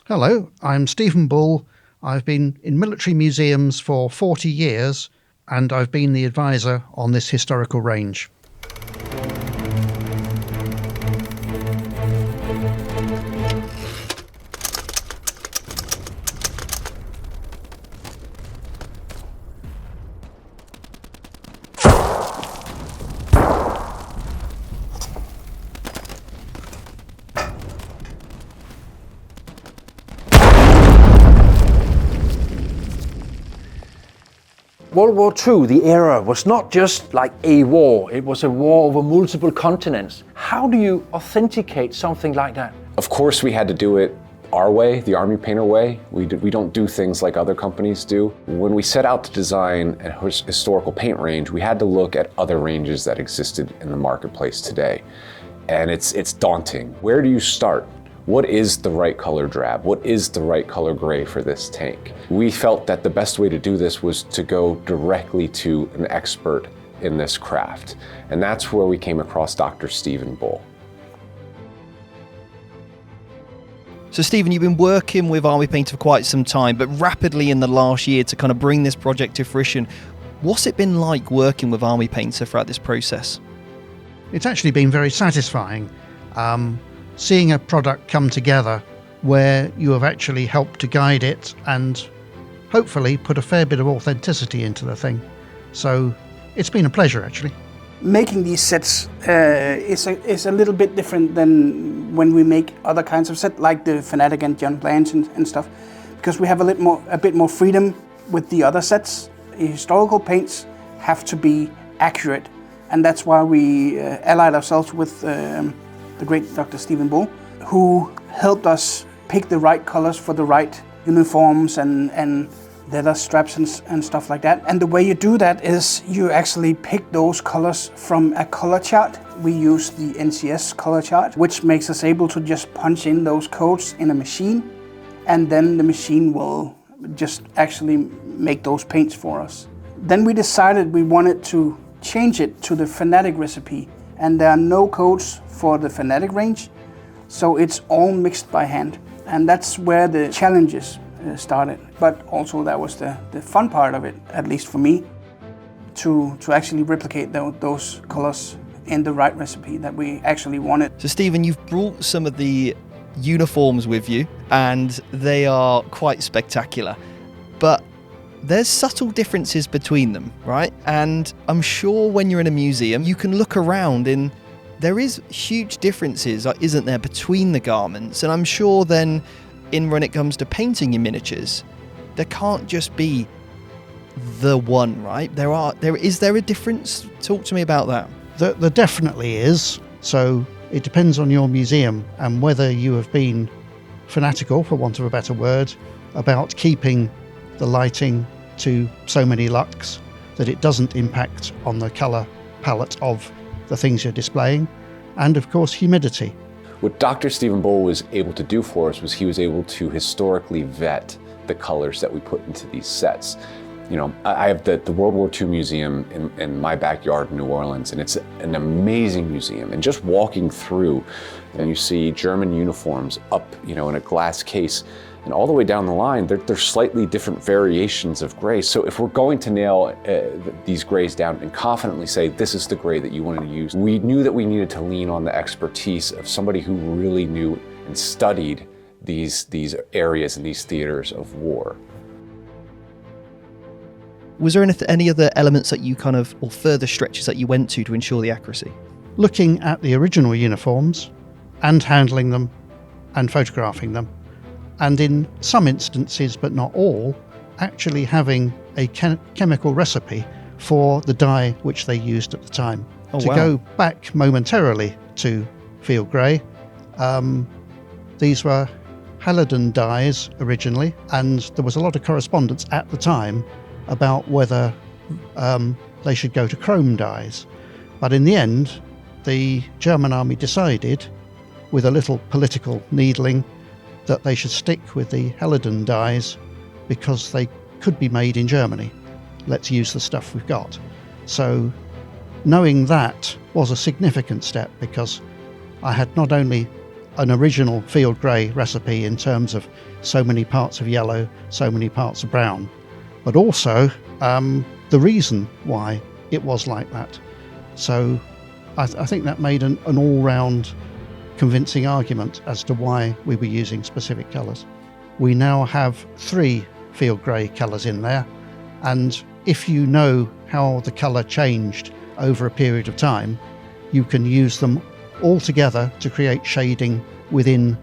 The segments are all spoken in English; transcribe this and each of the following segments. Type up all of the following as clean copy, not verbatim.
Hello, I'm Stephen Bull. I've been in military museums for 40 years and I've been the advisor on this historical range. World War II, the era, was not just like a war, it was a war over multiple continents. How do you authenticate something like that? Of course we had to do it our way, the Army Painter way. We don't do things like other companies do. When we set out to design a historical paint range, we had to look at other ranges that existed in the marketplace today. And it's daunting. Where do you start? What is the right color drab? What is the right color gray for this tank? We felt that the best way to do this was to go directly to an expert in this craft. And that's where we came across Dr. Stephen Bull. So Stephen, you've been working with Army Painter for quite some time, but rapidly in the last year to kind of bring this project to fruition. What's it been like working with Army Painter throughout this process? It's actually been very satisfying. Seeing a product come together where you have actually helped to guide it and hopefully put a fair bit of authenticity into the thing. So it's been a pleasure, actually. Making these sets is a little bit different than when we make other kinds of sets, like the Fanatic and John Blanche and stuff, because we have a bit more freedom with the other sets. Historical paints have to be accurate, and that's why we allied ourselves with the great Dr. Stephen Bull, who helped us pick the right colors for the right uniforms and leather straps and stuff like that. And the way you do that is you actually pick those colors from a color chart. We use the NCS color chart, which makes us able to just punch in those codes in a machine, and then the machine will just actually make those paints for us. Then we decided we wanted to change it to the Fanatic recipe, and there are no codes for the Fanatic range, so it's all mixed by hand. And that's where the challenges started. But also that was the fun part of it, at least for me, to actually replicate those colors in the right recipe that we actually wanted. So Stephen, you've brought some of the uniforms with you and they are quite spectacular, but there's subtle differences between them, right? And I'm sure when you're in a museum, you can look around and there is huge differences, isn't there, between the garments? And I'm sure then when it comes to painting your miniatures, there can't just be the one, right? Is there a difference? Talk to me about that. There definitely is. So it depends on your museum and whether you have been fanatical, for want of a better word, about keeping the lighting to so many lux that it doesn't impact on the colour palette of the things you're displaying, and of course humidity. What Dr. Stephen Bull was able to do for us was he was able to historically vet the colors that we put into these sets. You know, I have the World War II museum in my backyard in New Orleans, and it's an amazing museum. And just walking through, and you see German uniforms up, in a glass case, and all the way down the line, there's slightly different variations of gray. So if we're going to nail these grays down and confidently say, this is the gray that you wanted to use, we knew that we needed to lean on the expertise of somebody who really knew and studied these areas and these theaters of war. Was there any other elements that you or further stretches that you went to ensure the accuracy? Looking at the original uniforms and handling them and photographing them, and in some instances, but not all, actually having a chemical recipe for the dye which they used at the time. To go back momentarily to field grey, these were halogen dyes originally, and there was a lot of correspondence at the time about whether they should go to chrome dyes. But in the end, the German army decided, with a little political needling, that they should stick with the halogen dyes because they could be made in Germany. Let's use the stuff we've got. So knowing that was a significant step, because I had not only an original field grey recipe in terms of so many parts of yellow, so many parts of brown, but also the reason why it was like that. So I think that made an all-round convincing argument as to why we were using specific colours. We now have 3 field grey colours in there, and if you know how the colour changed over a period of time, you can use them all together to create shading within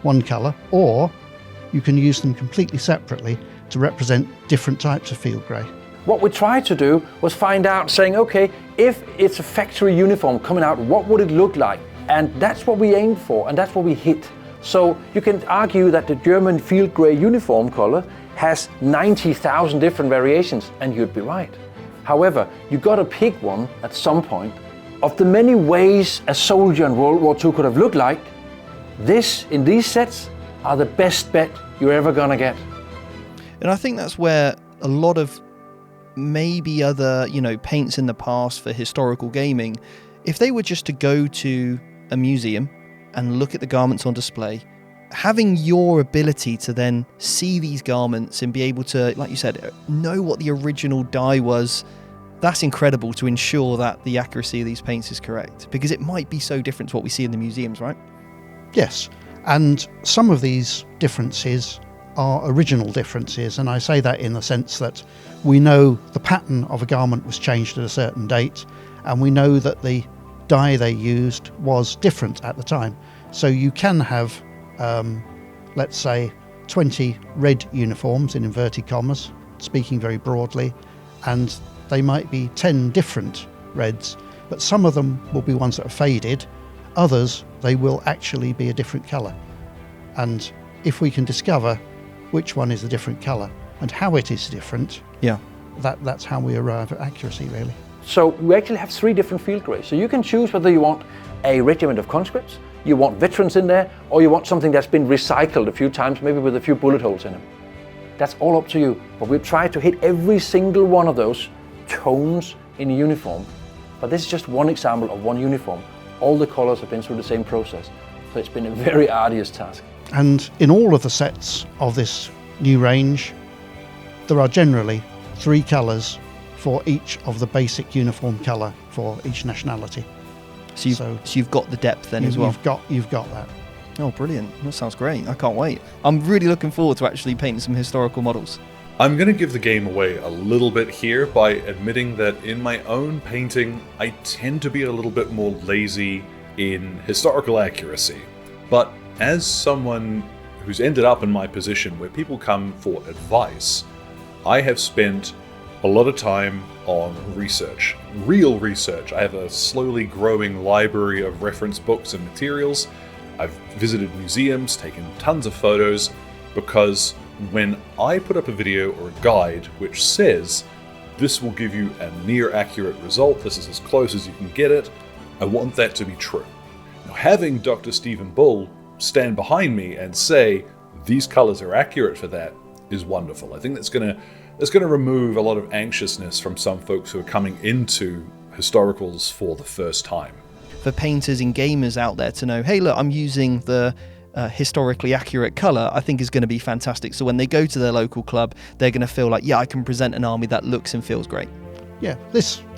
one colour, or you can use them completely separately to represent different types of field grey. What we tried to do was find out, saying, okay, if it's a factory uniform coming out, what would it look like? And that's what we aimed for, and that's what we hit. So you can argue that the German field grey uniform color has 90,000 different variations, and you'd be right. However, you got to pick one at some point. Of the many ways a soldier in World War II could have looked like, in these sets are the best bet you're ever gonna get. And I think that's where a lot of maybe other, paints in the past for historical gaming, if they were just to go to a museum and look at the garments on display, having your ability to then see these garments and be able to, like you said, know what the original dye was, that's incredible to ensure that the accuracy of these paints is correct, because it might be so different to what we see in the museums, right? Yes, and some of these differences are original differences, and I say that in the sense that we know the pattern of a garment was changed at a certain date, and we know that the dye they used was different at the time. So you can have, let's say, 20 red uniforms, in inverted commas, speaking very broadly, and they might be 10 different reds, but some of them will be ones that are faded, others they will actually be a different colour. And if we can discover which one is the different colour and how it is different, that's how we arrive at accuracy, really. So we actually have 3 different field greys. So you can choose whether you want a regiment of conscripts, you want veterans in there, or you want something that's been recycled a few times, maybe with a few bullet holes in them. That's all up to you. But we've tried to hit every single one of those tones in a uniform. But this is just one example of one uniform. All the colours have been through the same process. So it's been a very arduous task. And in all of the sets of this new range, there are generally 3 colours for each of the basic uniform colour for each nationality. So you've got the depth then as well. You've got that. Oh, brilliant. That sounds great. I can't wait. I'm really looking forward to actually painting some historical models. I'm going to give the game away a little bit here by admitting that in my own painting, I tend to be a little bit more lazy in historical accuracy. But as someone who's ended up in my position where people come for advice, I have spent a lot of time on research, real research. I have a slowly growing library of reference books and materials. I've visited museums, taken tons of photos, because when I put up a video or a guide which says this will give you a near accurate result, this is as close as you can get it, I want that to be true. Now, having Dr. Stephen Bull stand behind me and say these colors are accurate for that is wonderful. I think that's going to remove a lot of anxiousness from some folks who are coming into historicals for the first time. For painters and gamers out there to know, hey, look, I'm using the historically accurate colour, I think is going to be fantastic. So when they go to their local club, they're going to feel like, I can present an army that looks and feels great. Yeah,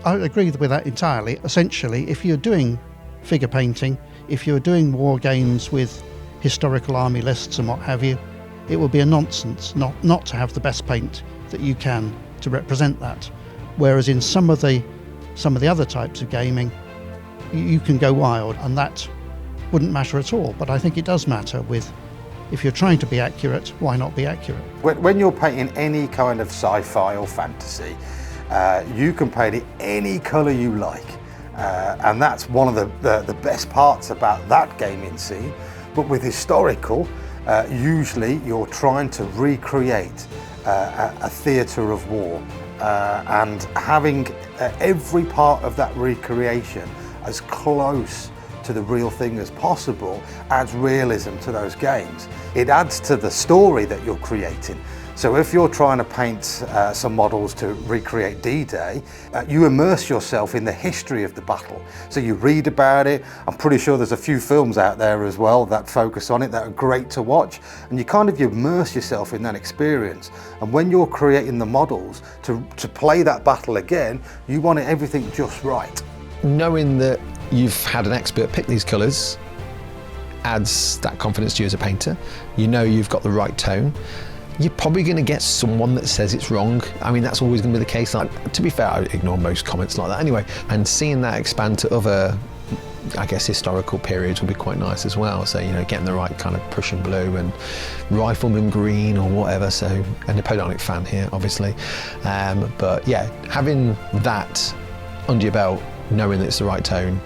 I agree with that entirely. Essentially, if you're doing figure painting, if you're doing war games with historical army lists and what have you, it would be a nonsense not to have the best paint that you can to represent that. Whereas in some of the other types of gaming, you can go wild, and that wouldn't matter at all. But I think it does matter if you're trying to be accurate, why not be accurate? When you're painting any kind of sci-fi or fantasy, you can paint it any colour you like. And that's one of the best parts about that gaming scene. But with historical, usually you're trying to recreate a theatre of war, and having every part of that recreation as close to the real thing as possible adds realism to those games. It adds to the story that you're creating. So if you're trying to paint some models to recreate D-Day, you immerse yourself in the history of the battle. So you read about it. I'm pretty sure there's a few films out there as well that focus on it that are great to watch. And you immerse yourself in that experience. And when you're creating the models to play that battle again, you want everything just right. Knowing that you've had an expert pick these colours adds that confidence to you as a painter. You know you've got the right tone. You're probably going to get someone that says it's wrong. I mean, that's always going to be the case. Like, to be fair, I ignore most comments like that anyway. And seeing that expand to other, I guess, historical periods will be quite nice as well. So, you know, getting the right kind of Prussian blue and rifleman green or whatever. So, a Napoleonic fan here, obviously. But yeah, having that under your belt, knowing that it's the right tone,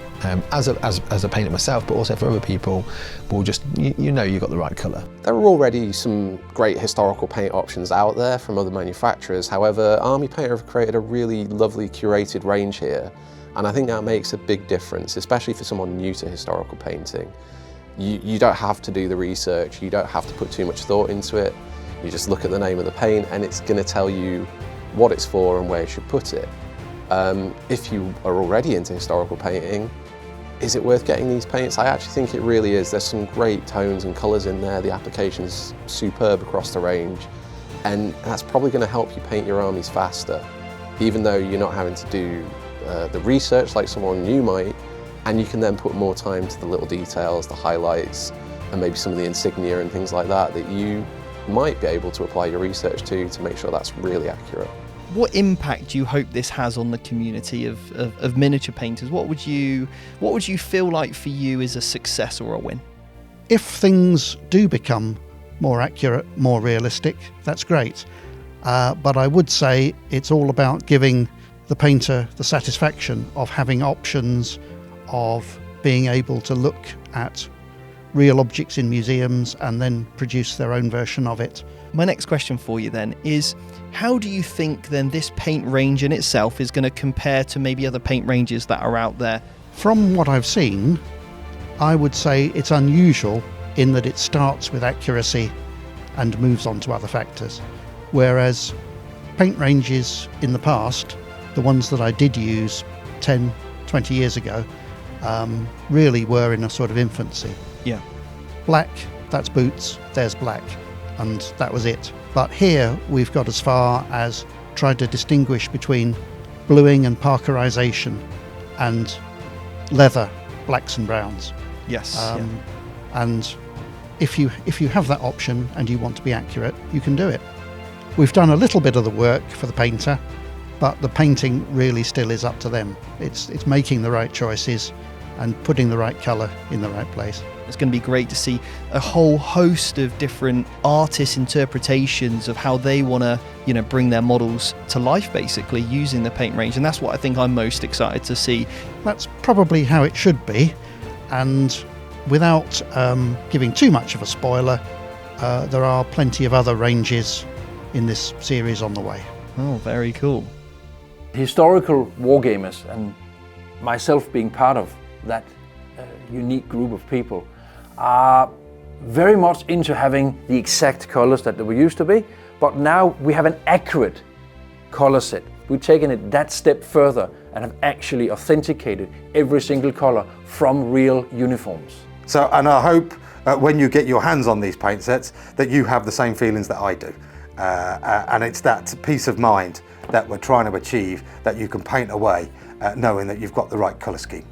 as a painter myself, but also for other people, will just, you know you've got the right colour. There are already some great historical paint options out there from other manufacturers. However, Army Painter have created a really lovely curated range here, and I think that makes a big difference, especially for someone new to historical painting. You don't have to do the research, you don't have to put too much thought into it. You just look at the name of the paint and it's going to tell you what it's for and where you should put it. If you are already into historical painting, is it worth getting these paints? I actually think it really is. There's some great tones and colours in there. The application's superb across the range, and that's probably going to help you paint your armies faster, even though you're not having to do the research like someone new might, and you can then put more time to the little details, the highlights, and maybe some of the insignia and things like that that you might be able to apply your research to make sure that's really accurate. What impact do you hope this has on the community of miniature painters? What would you feel like for you is a success or a win? If things do become more accurate, more realistic, that's great. But I would say it's all about giving the painter the satisfaction of having options, of being able to look at real objects in museums and then produce their own version of it. My next question for you then is, how do you think then this paint range in itself is going to compare to maybe other paint ranges that are out there? From what I've seen, I would say it's unusual in that it starts with accuracy and moves on to other factors. Whereas paint ranges in the past, the ones that I did use 10, 20 years ago, really were in a sort of infancy. Yeah. Black, that's boots, there's black, and that was it. But here we've got as far as tried to distinguish between bluing and parkerization and leather, blacks and browns. Yes. And if you have that option and you want to be accurate, you can do it. We've done a little bit of the work for the painter, but the painting really still is up to them. It's making the right choices and putting the right colour in the right place. It's going to be great to see a whole host of different artists' interpretations of how they want to, bring their models to life, basically, using the paint range. And that's what I think I'm most excited to see. That's probably how it should be. And without giving too much of a spoiler, there are plenty of other ranges in this series on the way. Oh, very cool. Historical wargamers, and myself being part of that unique group of people, are very much into having the exact colors that they were used to be, but now we have an accurate color set. We've taken it that step further and have actually authenticated every single color from real uniforms. So, and I hope when you get your hands on these paint sets that you have the same feelings that I do. And it's that peace of mind that we're trying to achieve, that you can paint away knowing that you've got the right color scheme.